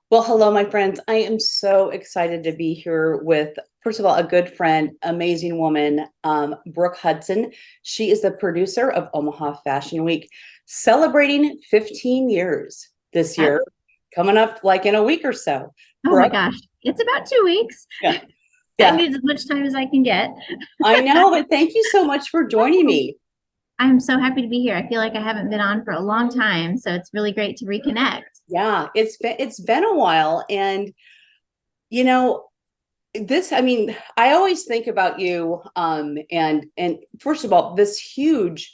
Well, hello, my friends. I am so excited to be here with, first of all, a good friend, amazing woman, Brooke Hudson. She is the producer of Omaha Fashion Week, celebrating 15 years this Yep. year, coming up like in a week or so. Oh my Brooke, gosh. It's about 2 weeks. yeah, I yeah, need as much time as I can get. I know, but thank you so much for joining Oh, me. I'm so happy to be here. I feel like I haven't been on for a long time, so it's really great to reconnect. Yeah, it's been a while, and you know, I mean, I always think about you, and first of all, this huge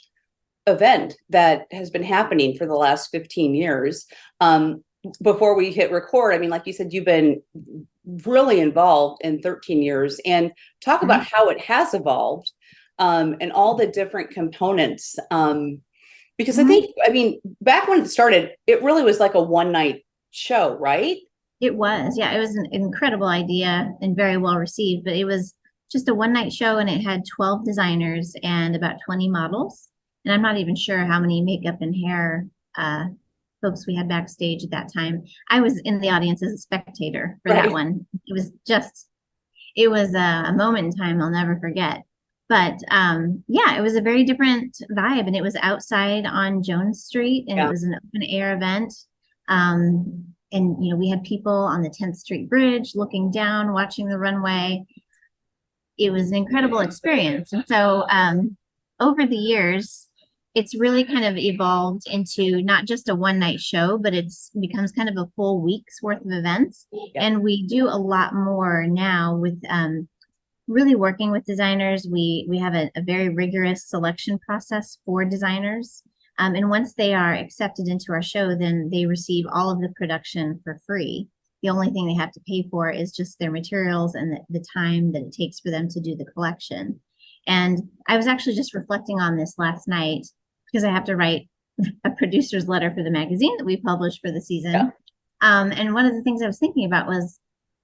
event that has been happening for the last 15 years. Before we hit record, I mean, like you said, you've been really involved in 13 years, and talk about Right? how it has evolved, and all the different components. Because I Mhm. think, I mean, back when it started, it really was like a one night show, right? It was, yeah, it was an incredible idea and very well received, but it was just a one night show and it had 12 designers and about 20 models. And I'm not even sure how many makeup and hair folks we had backstage at that time. I was in the audience as a spectator for that Right. one. It was a moment in time I'll never forget. But yeah, it was a very different vibe, and it was outside on Jones Street, and it Yeah. was an open air event. And we had people on the 10th Street Bridge looking down, watching the runway. It was an incredible experience. And so over the years, it's really kind of evolved into not just a one night show, but it's becomes kind of a full week's worth of events. Yeah. And we do a lot more now with really working with designers. We have a very rigorous selection process for designers. And once they are accepted into our show, then they receive all of the production for free. The only thing they have to pay for is just their materials and the time that it takes for them to do the collection. And I was actually just reflecting on this last night because I have to write a producer's letter for the magazine that we publish for the Yeah. season. And one of the things I was thinking about was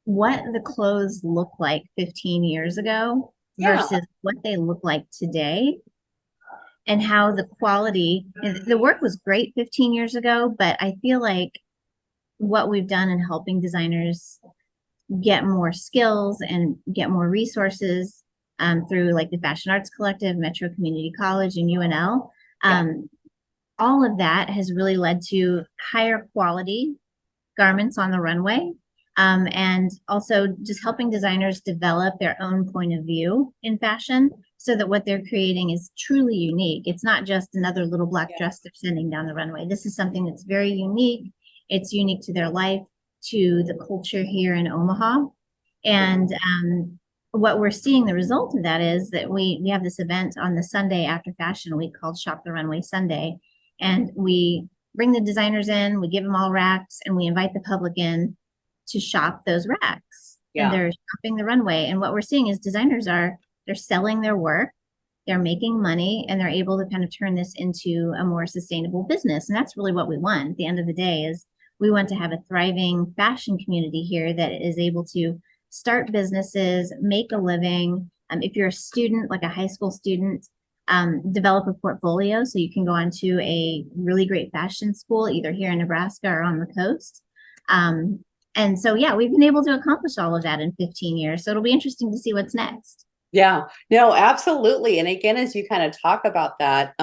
what the clothes look like 15 years ago Yeah. versus what they look like today, and how the quality, the work was great 15 years ago, but I feel like what we've done in helping designers get more skills and get more resources through like the Fashion Arts Collective, Metro Community College, and UNL. Yeah. Um, all of that has really led to higher quality garments on the runway, and also just helping designers develop their own point of view in fashion so that what they're creating is truly unique. It's not just another little black Yeah. dress they're sending down the runway. This is something that's very unique. It's unique to their life, to the culture here in Omaha. And what we're seeing the result of that is that we have this event on the Sunday after Fashion Week called Shop the Runway Sunday. And we bring the designers in, we give them all racks, and we invite the public in to shop those racks. And Yeah. they're shopping the runway. And what we're seeing is designers are they're selling their work, they're making money, and they're able to kind of turn this into a more sustainable business. And that's really what we want at the end of the day is we want to have a thriving fashion community here that is able to start businesses, make a living. If you're a student, like a high school student, develop a portfolio so you can go on to a really great fashion school, either here in Nebraska or on the coast. And so, yeah, we've been able to accomplish all of that in 15 years. So it'll be interesting to see what's next. Yeah. No, absolutely. And again, as you kind of talk about that,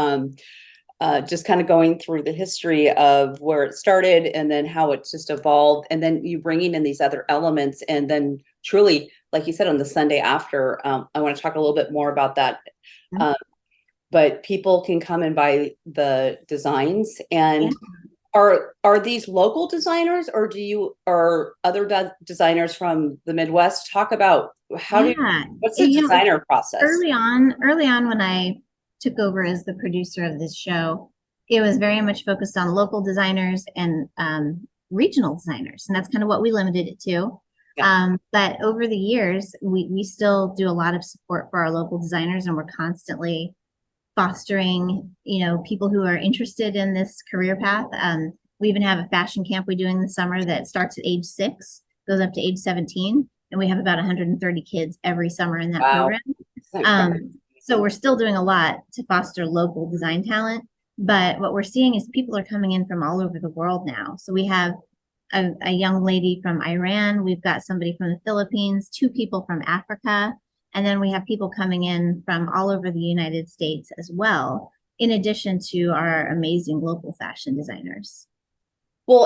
just kind of going through the history of where it started and then how it's just evolved, and then you bringing in these other elements, and then truly, like you said, on the Sunday after, I want to talk a little bit more about that. Mhm. Um, but people can come and buy the designs, Yeah. and are these local designers, or do you or other designers from the Midwest? Talk about Yeah. what's the You know, designer process? early on when I took over as the producer of this show, it was very much focused on local designers and regional designers, and that's kind of what we limited it to. Yeah. But over the years, we still do a lot of support for our local designers, and we're constantly fostering, people who are interested in this career path. We even have a fashion camp we do in the summer that starts at age 6, goes up to age 17, and we have about 130 kids every summer in that Wow. program. So we're still doing a lot to foster local design talent, but what we're seeing is people are coming in from all over the world now. So we have a young lady from Iran. We've got somebody from the Philippines, two people from Africa, and then we have people coming in from all over the United States as well, in addition to our amazing local fashion designers. Well,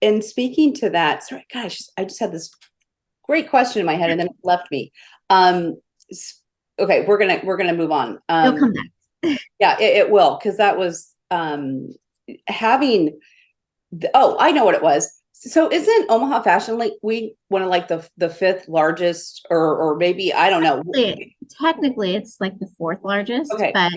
and speaking to that, sorry, gosh, I just had this great question in my head and then it left me. Um, okay, we're gonna move on. They'll come back. Yeah, it will, because that was having oh, I know what it was. So isn't Omaha Fashion Week one of like the fifth largest, or maybe I don't know. Technically, it's like the fourth largest, Okay, but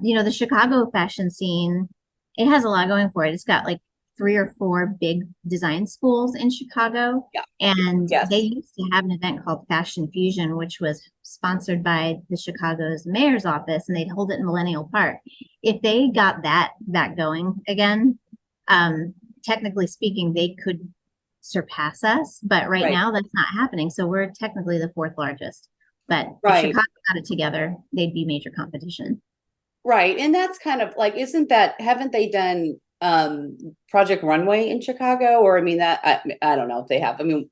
yeah, the Chicago fashion scene, it has a lot going for it. It's got like three or four big design schools in Chicago. yeah, And they yes, used to have an event called Fashion Fusion, which was sponsored by the Chicago's mayor's office, and they'd hold it in Millennial Park. If they got that going again, technically speaking, they could surpass us. But right right, now, that's not happening. So we're technically the fourth largest. But if right. Chicago got it together, they'd be major competition. Right. And that's kind of like, isn't that, haven't they done Project Runway in Chicago? Or I mean that I don't know if they have. I mean,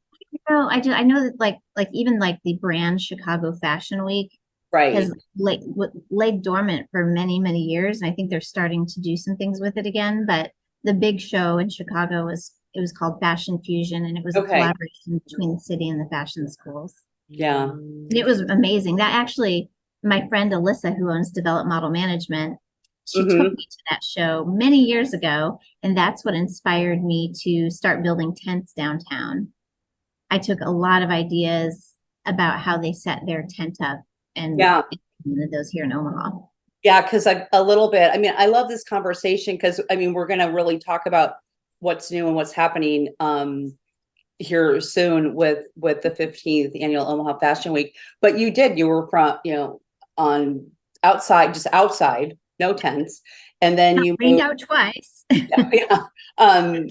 I know that like even like the brand Chicago Fashion Week right. has laid dormant for many years, and I think they're starting to do some things with it again. But the big show in Chicago was called Fashion Fusion, and it was a Okay. collaboration between the city and the fashion schools. Yeah. And it was amazing. That actually, my friend Alyssa, who owns Develop Model Management, she took Mm-hmm. me to that show many years ago, and that's what inspired me to start building tents downtown. I took a lot of ideas about how they set their tent up and Yeah. implemented those here in Omaha. Yeah. Cause a little bit, I mean, I love this conversation because I mean, we're gonna really talk about what's new and what's happening here soon with the 15th annual Omaha Fashion Week. But you were from, on outside, just outside, no tents. And then you Rained moved, out twice. yeah. Um,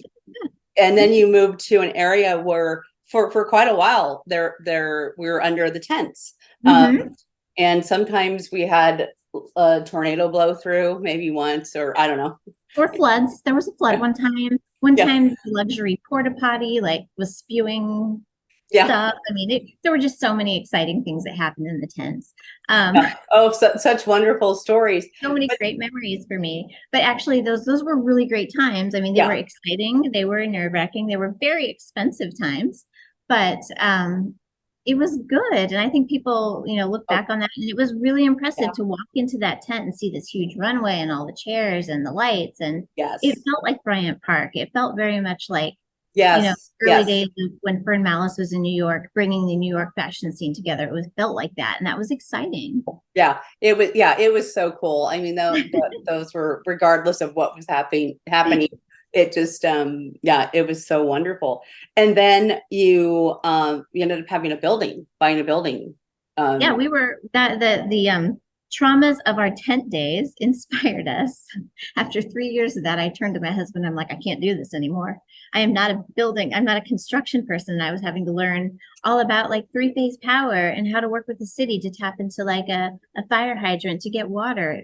and then you moved to an area where for quite a while there we were under the tents. Mm-hmm. And sometimes we had a tornado blow through, maybe once, or I don't know. Or floods. There was a flood one time. One Yeah, time, the luxury porta potty was spewing yeah, stuff. I mean, there were just so many exciting things that happened in the tents. yeah. Oh, such wonderful stories. So many But great memories for me. But actually, those were really great times. I mean, they were yeah, exciting. They were nerve-wracking. They were very expensive times, but it was good. And I think people, look oh, back on that, and it was really yeah, impressive to walk into that tent and see this huge runway and all the chairs and the lights. And it yes, felt like Bryant Park. It felt very much like, yes, early yes. days of when Fern Malice was in New York, bringing the New York fashion scene together. It was felt like that, and that was exciting. Yeah, it was. Yeah, it was so cool. I mean, those were regardless of what was happening. It just, yeah, it was so wonderful. And then you ended up buying a building. Yeah, Um, we were that the traumas of our tent days inspired us. After 3 years of that, I turned to my husband. I'm like, I can't do this anymore. I'm not a construction person. I was having to learn all about like three-phase power and how to work with the city to tap into like a fire hydrant to get water.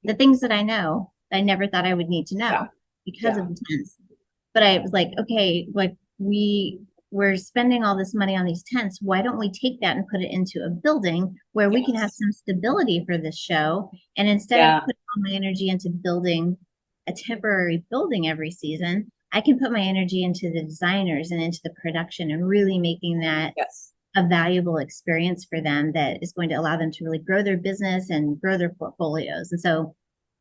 The things that I know, I never thought I would need to yeah, know because yeah, of the tents. But I was like, okay, like we're spending all this money on these tents. Why don't we take that and put it into a building where we can have yes, some stability for this show? And instead of yeah, putting all my energy into building a temporary building every season, I can put my energy into the designers and into the production and really making that yes. a valuable experience for them that is going to allow them to really grow their business and grow their portfolios. And so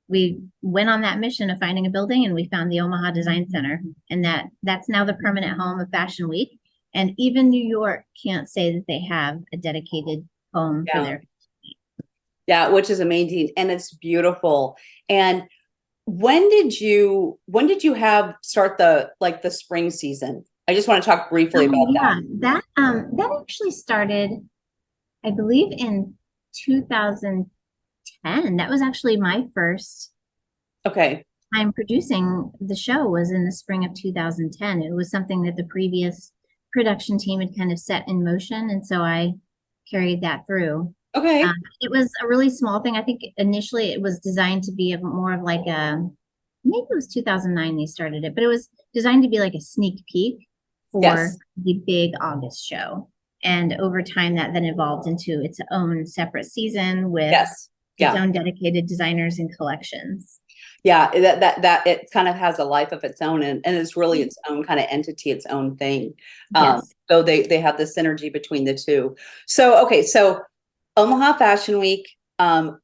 we went on that mission of finding a building, and we found the Omaha Design Center, and that's now the permanent home of Fashion Week. And even New York can't say that they have a dedicated home for Yeah, their. yeah, which is amazing, and it's beautiful. And when did you have start the spring season? I just want to talk briefly Oh about that. yeah, that actually started, I believe, in 2010. That was actually my first Okay. time producing the show was in the spring of 2010. It was something that the previous production team had kind of set in motion, and so I carried that through. Um, Okay. it was a really small thing. I think initially it was designed to be more of like maybe it was 2009 they started it, but it was designed to be like a sneak peek for Yes. the big August show. And over time, that then evolved into its own separate season with Yes. its Yeah. own dedicated designers and collections. Yeah. That it kind of has a life of its own, and it's really its own kind of entity, its own thing. Yes. So they have the synergy between the two. So, okay. So Omaha Fashion Week,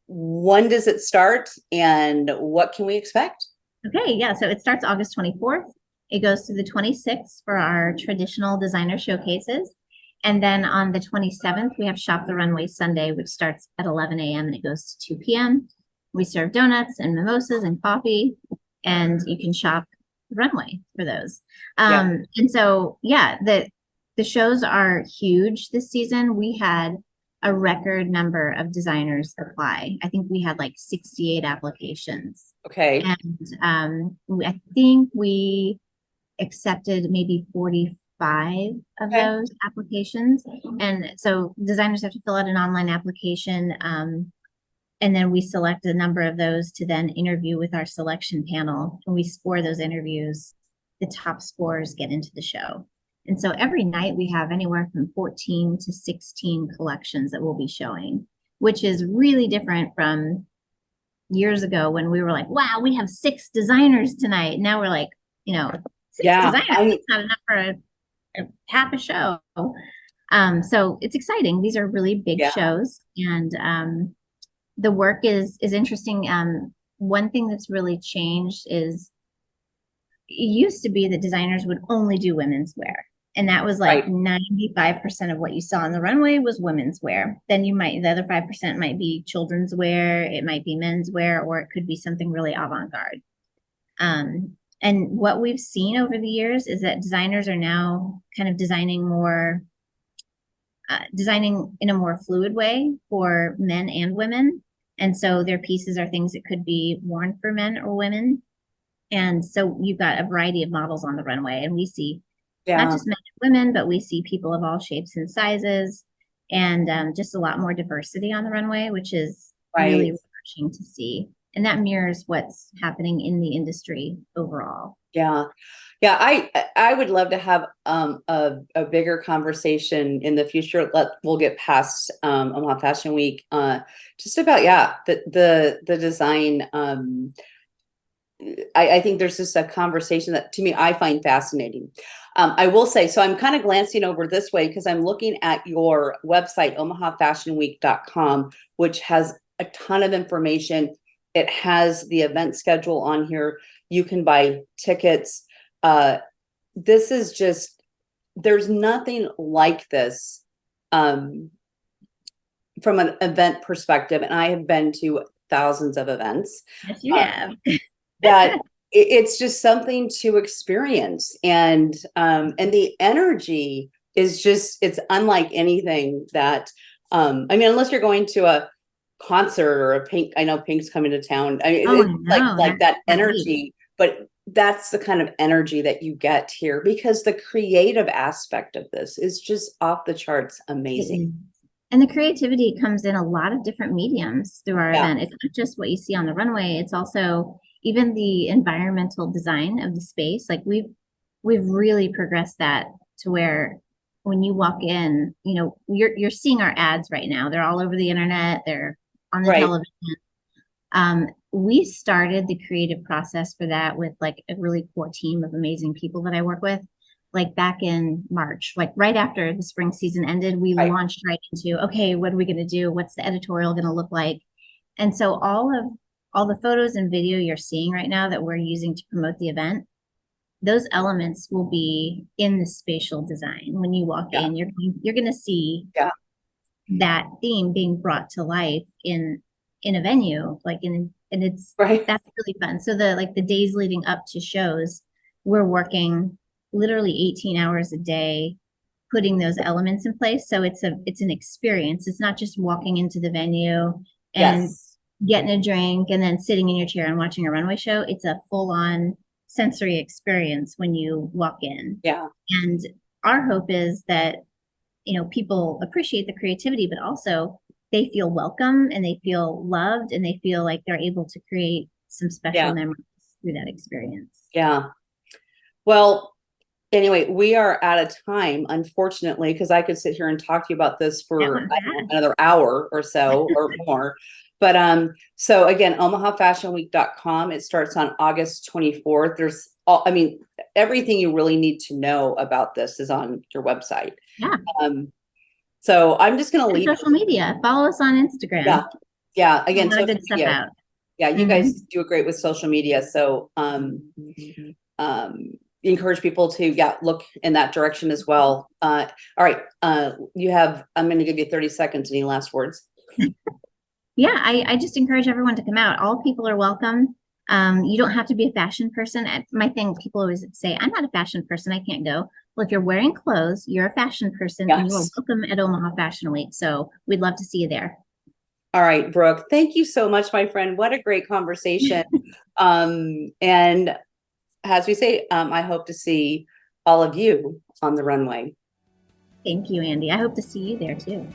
when does it start and what can we expect? Okay, yeah. So it starts August 24th. It goes to the 26th for our traditional designer showcases. And then on the 27th, we have Shop the Runway Sunday, which starts at 11 a.m. and it goes to 2 p.m. We serve donuts and mimosas and coffee, and you can shop the runway for those. Yeah. And so, yeah, the shows are huge this season. We had a record number of designers apply. I think we had like 68 applications. Okay. And I think we accepted maybe 45 of Okay. those applications. And so designers have to fill out an online application. And then we select a number of those to then interview with our selection panel. And we score those interviews. The top scores get into the show. And so every night we have anywhere from 14 to 16 collections that we'll be showing, which is really different from years ago when we were like, wow, we have 6 designers tonight. Now we're like, 6 Yeah. designers, that's not enough for a half a show. So it's exciting. These are really big Yeah. shows, and the work is interesting. One thing that's really changed is it used to be that designers would only do women's wear. And that was like Right. 95% of what you saw on the runway was women's wear. Then the other 5% might be children's wear, it might be men's wear, or it could be something really avant-garde. And what we've seen over the years is that designers are now kind of designing in a more fluid way for men and women. And so their pieces are things that could be worn for men or women. And so you've got a variety of models on the runway, and we see not Yeah. just men and women, but we see people of all shapes and sizes, and just a lot more diversity on the runway, which is really Right. refreshing to see. And that mirrors what's happening in the industry overall. Yeah. Yeah. I would love to have a bigger conversation in the future. We'll get past Omaha Fashion Week. Just about, yeah, the design. I think there's just a conversation that to me I find fascinating. I will say, so I'm kind of glancing over this way because I'm looking at your website, omahafashionweek.com, which has a ton of information. It has the event schedule on here. You can buy tickets. This is just, there's nothing like this from an event perspective. And I have been to thousands of events. Yes, you have. That it's just something to experience, and the energy is just, it's unlike anything that I mean, unless you're going to a concert or a Pink, I know Pink's coming to town. I mean, Oh, I it's know. like that Can't wait. energy, but that's the kind of energy that you get here because the creative aspect of this is just off the charts amazing. And the creativity comes in a lot of different mediums through our Yeah. event. It's not just what you see on the runway, it's also even the environmental design of the space. Like we've really progressed that to where when you walk in, you're seeing our ads right now. They're all over the internet, they're on the Right. television. We started the creative process for that with like a really core team of amazing people that I work with, like back in March, like right after the spring season ended. We Right. launched right into, okay, what are we going to do? What's the editorial going to look like? And so all the photos and video you're seeing right now that we're using to promote the event, those elements will be in the spatial design. When you walk Yeah. in, you're going to see Yeah. that theme being brought to life in a venue, and it's Right. that's really fun. So the days leading up to shows, we're working literally 18 hours a day putting those elements in place. So it's an experience. It's not just walking into the venue and Yes. getting a drink and then sitting in your chair and watching a runway show. It's a full-on sensory experience when you walk in. Yeah. And our hope is that people appreciate the creativity, but also they feel welcome and they feel loved and they feel like they're able to create some special Yeah. memories through that experience. Yeah. Well, anyway, we are out of time, unfortunately, because I could sit here and talk to you about this That for went I don't know, fast. another hour or so or more. But so again, omahafashionweek.com. It starts on August 24th. There's all, I mean, everything you really need to know about this is on your website. Yeah. Um, so I'm just gonna And leave. social media. Follow us on Instagram. Yeah. Yeah. A Again, lot of social good stuff media. out. Yeah, you Mhm. guys do great with social media. So encourage people to look in that direction as well. All right. I'm gonna give you 30 seconds. Any last words? Yeah, I just encourage everyone to come out. All people are welcome. You don't have to be a fashion person. My thing, people always say, I'm not a fashion person, I can't go. Well, if you're wearing clothes, you're a fashion person and you are Yes. welcome at Omaha Fashion Week. So we'd love to see you there. All right, Brooke. Thank you so much, my friend. What a great conversation. And as we say, I hope to see all of you on the runway. Thank you, Andy. I hope to see you there too.